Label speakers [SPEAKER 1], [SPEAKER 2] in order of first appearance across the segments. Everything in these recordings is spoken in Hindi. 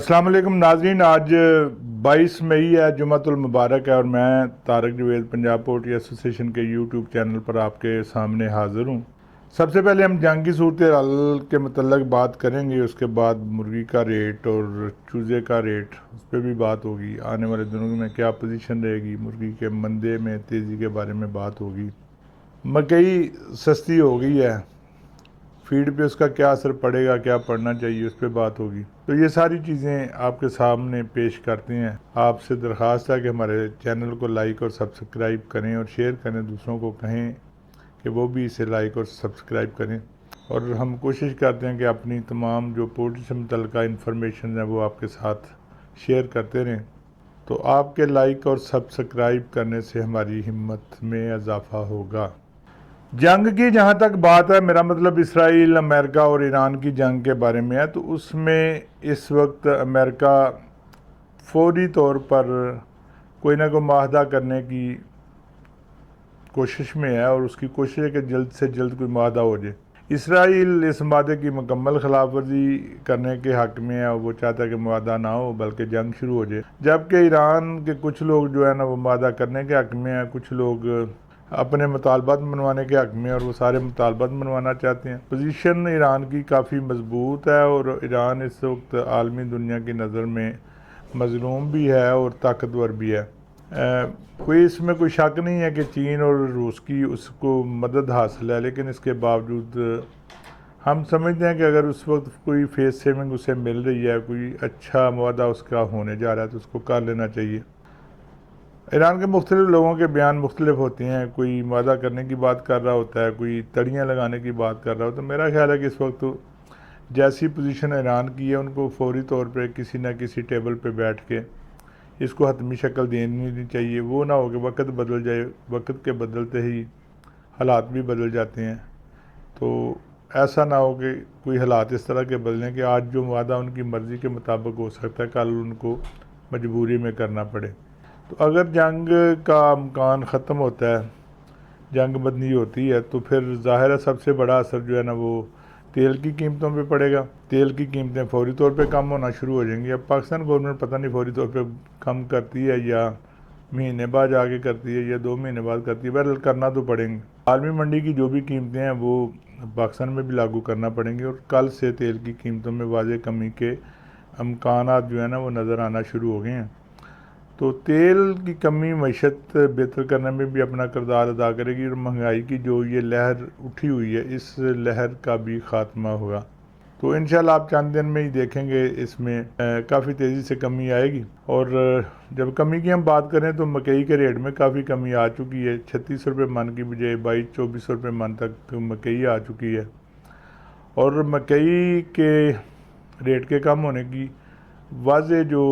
[SPEAKER 1] अस्सलाम वालेकुम नाज़रीन। आज 22 मई है, जुमातुल मुबारक है और मैं तारक जवेद पंजाब पोल्ट्री एसोसिएशन के यूट्यूब चैनल पर आपके सामने हाज़िर हूँ। सबसे पहले हम जंग की सूरत हाल के मतलब बात करेंगे, उसके बाद मुर्गी का रेट और चूज़े का रेट उस पर भी बात होगी। आने वाले दिनों में क्या पोजीशन रहेगी, मुर्गी के मंदे में तेज़ी के बारे में बात होगी। मकई सस्ती हो गई है, फीड पे उसका क्या असर पड़ेगा, क्या पड़ना चाहिए, उस पर बात होगी। तो ये सारी चीज़ें आपके सामने पेश करते हैं। आपसे दरख्वास्त है कि हमारे चैनल को लाइक और सब्सक्राइब करें और शेयर करें, दूसरों को कहें कि वो भी इसे लाइक और सब्सक्राइब करें। और हम कोशिश करते हैं कि अपनी तमाम जो पोल्ट्री से मुतल्लिक़ इन्फॉर्मेशन है वो आपके साथ शेयर करते रहें। तो आपके लाइक और सब्सक्राइब करने से हमारी हिम्मत में इजाफ़ा होगा। जंग की जहाँ तक बात है, मेरा मतलब इसराइल, अमेरिका और ईरान की जंग के बारे में है, तो उसमें इस वक्त अमेरिका फौरी तौर पर कोई ना कोई माहदा करने की कोशिश में है और उसकी कोशिश है कि जल्द से जल्द कोई माहदा हो जाए। इसराइल इस माहदे की मुकम्मल खिलाफ वर्जी करने के हक़ में है और वो चाहता है कि माहदा ना हो बल्कि जंग शुरू हो जाए। जबकि ईरान के कुछ लोग जो है ना वो माहदा करने के हक़ में है, कुछ लोग अपने मुतालबात मनवाने के हक़ में और वो सारे मुतालबात मनवाना चाहते हैं। पोजीशन ईरान की काफ़ी मजबूत है और ईरान इस वक्त आलमी दुनिया की नज़र में मज़लूम भी है और ताकतवर भी है। कोई इसमें कोई शक नहीं है कि चीन और रूस की उसको मदद हासिल है, लेकिन इसके बावजूद हम समझते हैं कि अगर उस वक्त कोई फेस सेविंग उसे मिल रही है, कोई अच्छा मुआहदा उसका होने जा रहा है, तो उसको कर लेना चाहिए। ईरान के मुख्तलिफ लोगों के बयान मुख्तलिफ होते हैं, कोई मुआहदा करने की बात कर रहा होता है, कोई तड़ियाँ लगाने की बात कर रहा होता है। मेरा ख्याल है कि इस वक्त जैसी पोजीशन ईरान की है, उनको फौरी तौर पे किसी न किसी टेबल पे बैठ के इसको हतमी शक्ल देनी चाहिए। वो ना हो कि वक्त बदल जाए, वक्त के बदलते ही हालात भी बदल जाते हैं। तो ऐसा ना हो कि कोई हालात इस तरह के बदलें कि आज जो वादा उनकी मर्ज़ी के मुताबिक हो सकता है, कल उनको मजबूरी में करना पड़े। तो अगर जंग का अमकान ख़त्म होता है, जंग बंदी होती है, तो फिर ज़ाहिर है सबसे बड़ा असर जो है ना वो तेल की कीमतों पे पड़ेगा। तेल की कीमतें फौरी तौर पे कम होना शुरू हो जाएंगी। अब पाकिस्तान गवर्नमेंट पता नहीं फौरी तौर पे कम करती है या महीने बाद आगे करती है या 2 महीने बाद करती है, बहरहाल करना तो पड़ेंगे। आलमी मंडी की जो भी कीमतें हैं वो पाकिस्तान में भी लागू करना पड़ेंगी और कल से तेल की कीमतों में वाज़ेह कमी के अमकानात जो है ना वो नज़र आना शुरू हो गए हैं। तो तेल की कमी मईशत बेहतर करने में भी अपना किरदार अदा करेगी और महंगाई की जो ये लहर उठी हुई है, इस लहर का भी ख़ात्मा होगा। तो इंशाल्लाह आप चंद दिन में ही देखेंगे इसमें काफ़ी तेज़ी से कमी आएगी। और जब कमी की हम बात करें तो मकई के रेट में काफ़ी कमी आ चुकी है। 36 रुपये मन की बजाय 22-24 रुपये मन तक मकई आ चुकी है। और मकई के रेट के कम होने की वाज़ेह जो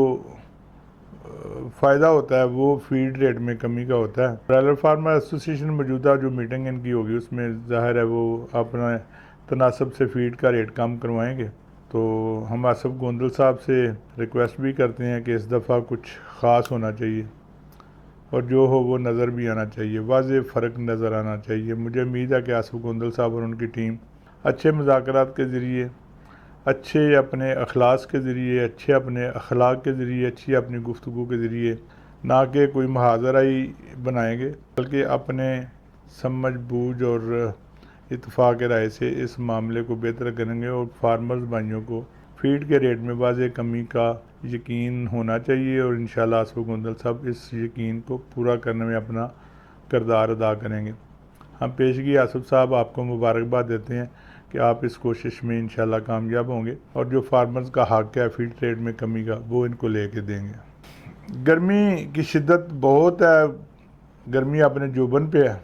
[SPEAKER 1] फ़ायदा होता है वो फीड रेट में कमी का होता है। ब्रॉयलर फार्मर एसोसिएशन मौजूदा जो मीटिंग इनकी होगी उसमें ज़ाहिर है वो अपना तनासब से फ़ीड का रेट कम करवाएंगे। तो हम आसफ गोंदल साहब से रिक्वेस्ट भी करते हैं कि इस दफ़ा कुछ ख़ास होना चाहिए और जो हो वो नज़र भी आना चाहिए, वाज़ेह फ़र्क नज़र आना चाहिए। मुझे उम्मीद है कि आसफ गोंदल साहब और उनकी टीम अच्छे मुज़ाकरात के ज़रिए, अच्छे अपने अखलास के ज़रिए, अच्छे अपने अखलाक के ज़रिए, अच्छी अपनी गुफ्तगू के ज़रिए ना कि कोई मुहाज़रा ही बनाएंगे, बल्कि अपने समझ बूझ और इत्तफ़ाक़ राय से इस मामले को बेहतर करेंगे और फार्मर्स भाइयों को फ़ीड के रेट में वाज़ेह कमी का यकीन होना चाहिए और इंशाअल्लाह आसफ गोंदल साहब इस यकीन को पूरा करने में अपना किरदार अदा करेंगे। हम पेशगी आसफ साहब आपको मुबारकबाद देते हैं कि आप इस कोशिश में इंशाल्लाह कामयाब होंगे और जो फार्मर्स का हक़ है फीड रेट में कमी का, वो इनको लेके देंगे। गर्मी की शिद्दत बहुत है, गर्मी अपने जोबन पे है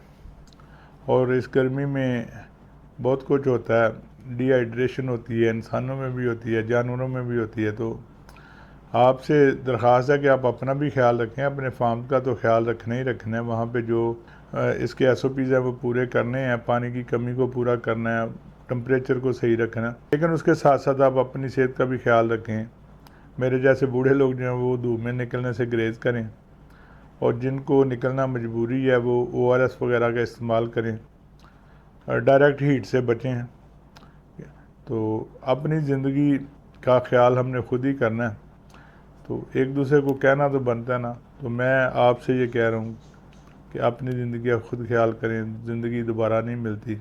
[SPEAKER 1] और इस गर्मी में बहुत कुछ होता है। डिहाइड्रेशन होती है, इंसानों में भी होती है, जानवरों में भी होती है। तो आपसे दरख्वास्त है कि आप अपना भी ख्याल रखें, अपने फार्म का तो ख्याल रखना ही रखना है। वहाँ पे जो इसके SOPs हैं वो पूरे करने हैं, पानी की कमी को पूरा करना है, टेम्परेचर को सही रखना है, लेकिन उसके साथ साथ आप अपनी सेहत का भी ख्याल रखें। मेरे जैसे बूढ़े लोग जो हैं वो धूप में निकलने से ग्रेज़ करें और जिनको निकलना मजबूरी है वो ORS वगैरह का इस्तेमाल करें, डायरेक्ट हीट से बचें। तो अपनी ज़िंदगी का ख्याल हमने खुद ही करना है। तो एक दूसरे को कहना तो बनता है ना। तो मैं आपसे ये कह रहा हूँ कि अपनी ज़िंदगी का खुद ख्याल करें, ज़िंदगी दोबारा नहीं मिलती।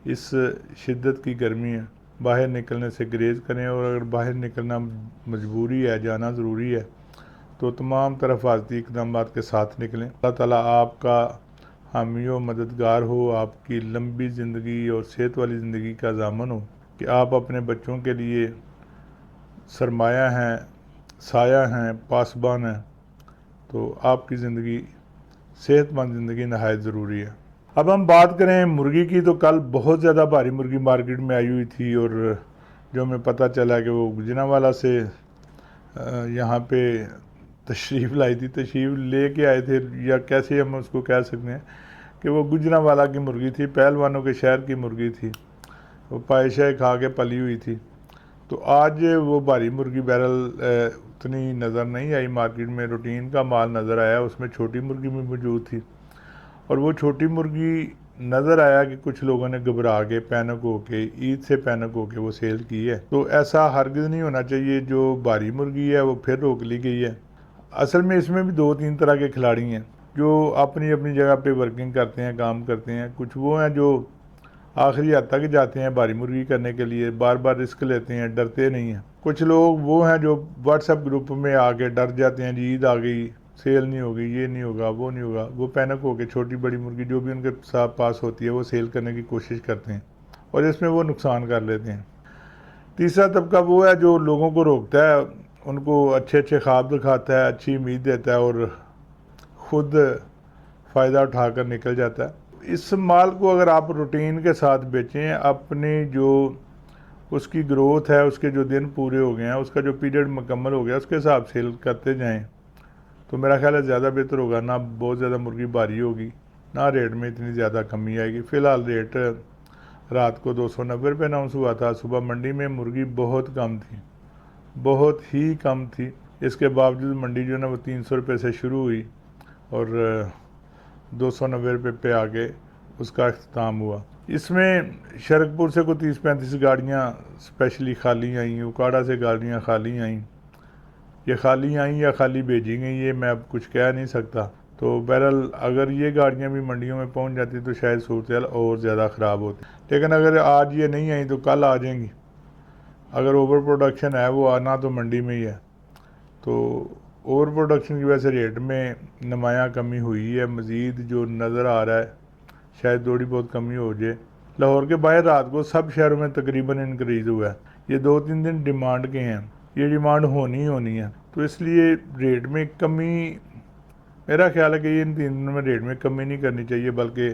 [SPEAKER 1] इस शिद्दत की गर्मी है, बाहर निकलने से गुरेज करें, और अगर बाहर निकलना मजबूरी है, जाना ज़रूरी है, तो तमाम तरह हिफाजती इक़दाम के साथ निकलें। अल्लाह ताला आपका हामी व मददगार हो, आपकी लंबी ज़िंदगी और सेहत वाली ज़िंदगी का ज़ामन हो कि आप अपने बच्चों के लिए सरमाया हैं, साया हैं, पासबान हैं। तो आपकी ज़िंदगी, सेहतमंद ज़िंदगी नहायत ज़रूरी है। अब हम बात करें मुर्गी की, तो कल बहुत ज़्यादा भारी मुर्गी मार्केट में आई हुई थी, और जो हमें पता चला कि वो गुजरांवाला से यहाँ पे तशरीफ़ लाई थी, तशरीफ़ ले के आए थे, या कैसे हम उसको कह सकते हैं कि वो गुजरांवाला की मुर्गी थी, पहलवानों के शहर की मुर्गी थी, वो पाए खा के पली हुई थी। तो आज वो भारी मुर्गी बहरहाल उतनी नज़र नहीं आई मार्केट में, रूटीन का माल नज़र आया, उसमें छोटी मुर्गी भी मौजूद थी। और वो छोटी मुर्गी नज़र आया कि कुछ लोगों ने घबरा के, पैनिक होके, ईद से पैनिक होके वो सेल की है। तो ऐसा हरगिज़ नहीं होना चाहिए। जो भारी मुर्गी है वो फिर रोक ली गई है। असल में इसमें भी 2-3 तरह के खिलाड़ी हैं जो अपनी अपनी जगह पे वर्किंग करते हैं, काम करते हैं। कुछ वो हैं जो आखिरी हद तक जाते हैं भारी मुर्गी करने के लिए, बार बार रिस्क लेते हैं, डरते नहीं हैं। कुछ लोग वो हैं जो व्हाट्सएप ग्रुप में आके डर जाते हैं, जी ईद आ गई, सेल नहीं होगी, ये नहीं होगा, वो नहीं होगा। वो पैनिक होकर छोटी बड़ी मुर्गी जो भी उनके साथ पास होती है वो सेल करने की कोशिश करते हैं, और इसमें वो नुकसान कर लेते हैं। तीसरा तबका वो है जो लोगों को रोकता है, उनको अच्छे अच्छे ख्वाब दिखाता है, अच्छी उम्मीद देता है, और ख़ुद फ़ायदा उठाकर निकल जाता है। इस माल को अगर आप रूटीन के साथ बेचें, अपनी जो उसकी ग्रोथ है, उसके जो दिन पूरे हो गए हैं, उसका जो पीरियड मुकम्मल हो गया, उसके हिसाब सेल करते जाएं, तो मेरा ख्याल है ज़्यादा बेहतर होगा। ना बहुत ज़्यादा मुर्गी भारी होगी, ना रेट में इतनी ज़्यादा कमी आएगी। फ़िलहाल रेट रात को 290 रुपये अनाउंस हुआ था। सुबह मंडी में मुर्गी बहुत कम थी, बहुत ही कम थी। इसके बावजूद मंडी जो है ना वो 300 रुपये से शुरू हुई और 290 रुपये पे आके उसका अख्ताम हुआ। इसमें शरकपुर से कोई 30-35 गाड़ियाँ स्पेशली खाली आई, उकाड़ा से गाड़ियाँ खाली आईं। ये खाली आई या खाली भेजी गई, ये मैं अब कुछ कह नहीं सकता। तो बहरहाल अगर ये गाड़ियाँ भी मंडियों में पहुंच जाती तो शायद सूरत और ज़्यादा ख़राब होती, लेकिन अगर आज ये नहीं आई तो कल आ जाएंगी। अगर ओवर प्रोडक्शन है वो आना तो मंडी में ही है, तो ओवर प्रोडक्शन की वजह से रेट में नुमायाँ कमी हुई है। मज़ीद जो नज़र आ रहा है शायद थोड़ी बहुत कमी हो जाए। लाहौर के बाहर रात को सब शहरों में तकरीबन इंक्रीज़ हुआ है। ये 2-3 दिन डिमांड के हैं, ये डिमांड होनी ही होनी है। तो इसलिए रेट में कमी, मेरा ख्याल है कि इन 3 दिनों में रेट में कमी नहीं करनी चाहिए, बल्कि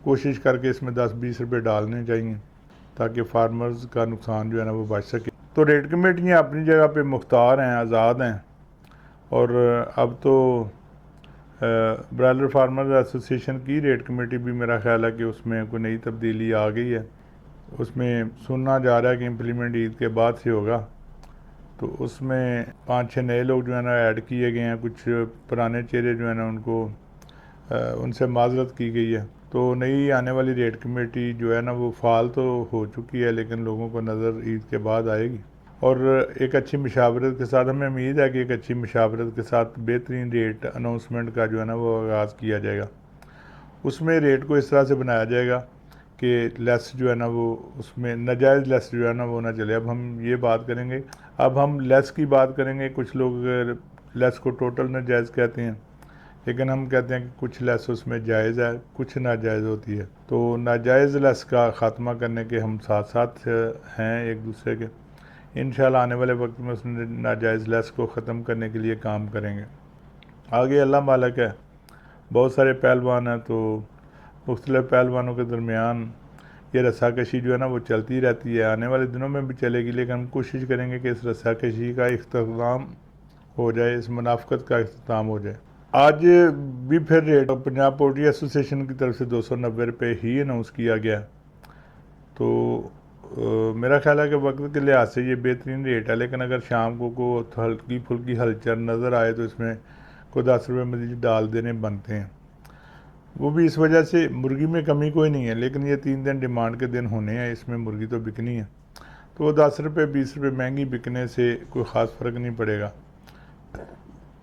[SPEAKER 1] कोशिश करके इसमें 10-20 रुपये डालने चाहिए ताकि फार्मर्स का नुकसान जो है ना वो बच सके। तो रेट कमेटियाँ अपनी जगह पे मुख्तार हैं, आज़ाद हैं। और अब तो ब्रायलर फार्मर्स एसोसिएशन की रेट कमेटी भी मेरा ख्याल है कि उसमें कोई नई तब्दीली आ गई है। उसमें सुनना जा रहा है कि इम्प्लीमेंट ईद के बाद से होगा। तो उसमें 5-6 नए लोग जो है ना ऐड किए गए हैं। कुछ पुराने चेहरे जो है ना उनको उनसे माजरत की गई है। तो नई आने वाली रेट कमेटी जो है ना वो फ़ाल तो हो चुकी है, लेकिन लोगों को नज़र ईद के बाद आएगी। और एक अच्छी मशावरत के साथ, हमें उम्मीद है कि एक अच्छी मशावरत के साथ बेहतरीन रेट अनाउंसमेंट का जो है ना वो आगाज़ किया जाएगा। उसमें रेट को इस तरह से बनाया जाएगा कि लेस जो है ना वो, उसमें नाजायज़ लेस जो है ना वो ना चले। अब हम ये बात करेंगे, अब हम लेस की बात करेंगे। कुछ लोग लेस को टोटल नाजायज़ कहते हैं, लेकिन हम कहते हैं कि कुछ लेस उसमें जायज़ है, कुछ नाजायज़ होती है। तो नाजायज़ लेस का ख़ात्मा करने के हम साथ साथ हैं एक दूसरे के। इंशाल्लाह आने वाले वक्त में उस नाजायज़ लेस को ख़त्म करने के लिए काम करेंगे। आगे अल्लाह मालिक है, बहुत सारे पहलवान हैं, तो मुख्तलिफ़ पहलवानों के दरमियान ये रस्साकशी जो है ना वो चलती रहती है, आने वाले दिनों में भी चलेगी। लेकिन हम कोशिश करेंगे कि इस रस्साकशी का इख्तिताम हो जाए, इस मुनाफ़क़त का इख्तिताम हो जाए। आज भी फिर रेट पंजाब पोल्ट्री एसोसिएशन की तरफ से 290 रुपये ही अनाउंस किया गया। तो मेरा ख्याल है कि वक्त के लिहाज से ये बेहतरीन रेट है, लेकिन अगर शाम को हल्की फुल्की हलचल नज़र आए तो इसमें को 10 रुपये मज़ीद डाल देने बनते हैं। वो भी इस वजह से, मुर्गी में कमी कोई नहीं है, लेकिन ये 3 दिन डिमांड के दिन होने हैं, इसमें मुर्गी तो बिकनी है। तो वो 10 रुपये 20 रुपये महंगी बिकने से कोई ख़ास फ़र्क नहीं पड़ेगा।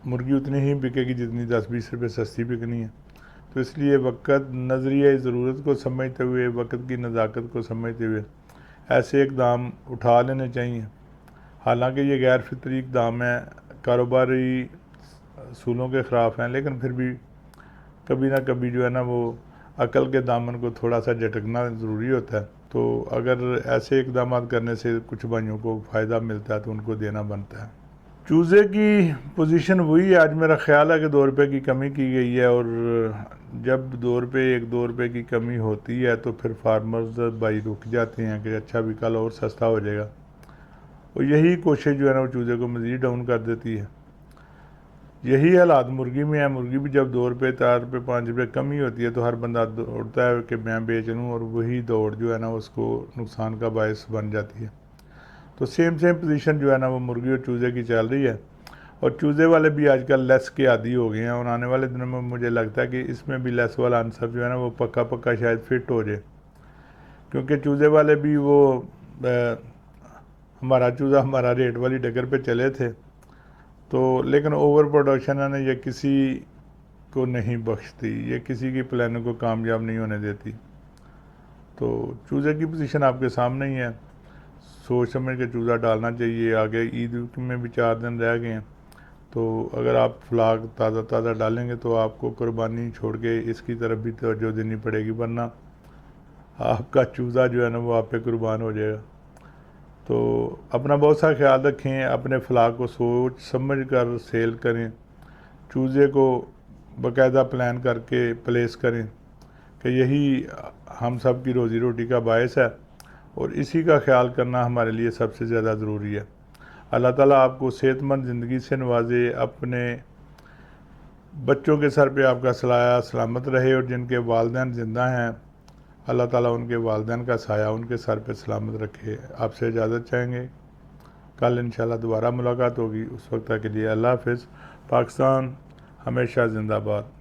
[SPEAKER 1] मुर्गी उतनी ही बिकेगी जितनी 10-20 रुपये सस्ती बिकनी है। तो इसलिए वक्त, नज़रिया ज़रूरत को समझते हुए, वक्त की नज़ाकत को समझते हुए ऐसे इक़दाम उठा लेने चाहिए। हालांकि ये गैर फितरी इक़दाम है, कारोबारी असूलों के ख़िलाफ़ हैं, लेकिन फिर भी कभी ना कभी जो है ना वो अकल के दामन को थोड़ा सा झटकना ज़रूरी होता है। तो अगर ऐसे इक़दाम करने से कुछ भाइयों को फ़ायदा मिलता है तो उनको देना बनता है। चूज़े की पोजीशन वही है, आज मेरा ख्याल है कि 2 रुपये की कमी की गई है, और जब 2 रुपये 1-2 रुपये की कमी होती है तो फिर फार्मर्स भाई रुक जाते हैं कि अच्छा भी कल और सस्ता हो जाएगा, और यही कोशिश जो है ना वो चूज़े को मज़ीद डाउन कर देती है। यही हालात मुर्गी में है। मुर्गी भी जब 2 रुपये 4 रुपये 5 रुपये कमी होती है तो हर बंदा दौड़ता है कि मैं बेच लूँ, और वही दौड़ जो है ना उसको नुकसान का बायस बन जाती है। तो सेम पोजीशन जो है ना वो मुर्गी और चूज़े की चल रही है, और चूज़े वाले भी आजकल लेस के आदी हो गए हैं, और आने वाले दिनों में मुझे लगता है कि इसमें भी लेस वाला आंसर जो है ना वो पक्का शायद फिट हो जाए, क्योंकि चूज़े वाले भी वो हमारा चूज़ा हमारा रेट वाली डगर पे चले थे, तो लेकिन ओवर प्रोडक्शन है ना ये किसी को नहीं बख्शती, ये किसी की प्लानों को कामयाब नहीं होने देती। तो चूज़े की पोजीशन आपके सामने ही है, सोच समझ के चूज़ा डालना चाहिए। आगे ईद में भी 4 दिन रह गए हैं, तो अगर आप फ्लाग ताज़ा डालेंगे तो आपको कुर्बानी छोड़ के इसकी तरफ भी तवज्जो देनी पड़ेगी, वरना आपका चूज़ा जो है ना वो आप पे कुर्बान हो जाएगा। तो अपना बहुत सा ख्याल रखें, अपने फ्लाग को सोच समझ कर सेल करें, चूज़े को बाकायदा प्लान करके प्लेस करें कि यही हम सब की रोज़ी रोटी का बायस है, और इसी का ख्याल करना हमारे लिए सबसे ज़्यादा ज़रूरी है। अल्लाह ताला आपको सेहतमंद ज़िंदगी से नवाजे, अपने बच्चों के सर पे आपका साया सलामत रहे, और जिनके वालिदैन ज़िंदा हैं अल्लाह ताला उनके वालिदैन का साया उनके सर पे सलामत रखे। आपसे इजाज़त चाहेंगे, कल इंशाल्लाह दोबारा मुलाकात होगी। उस वक्त तक के लिए अल्लाह हाफ़िज़। पाकिस्तान हमेशा ज़िंदाबाद।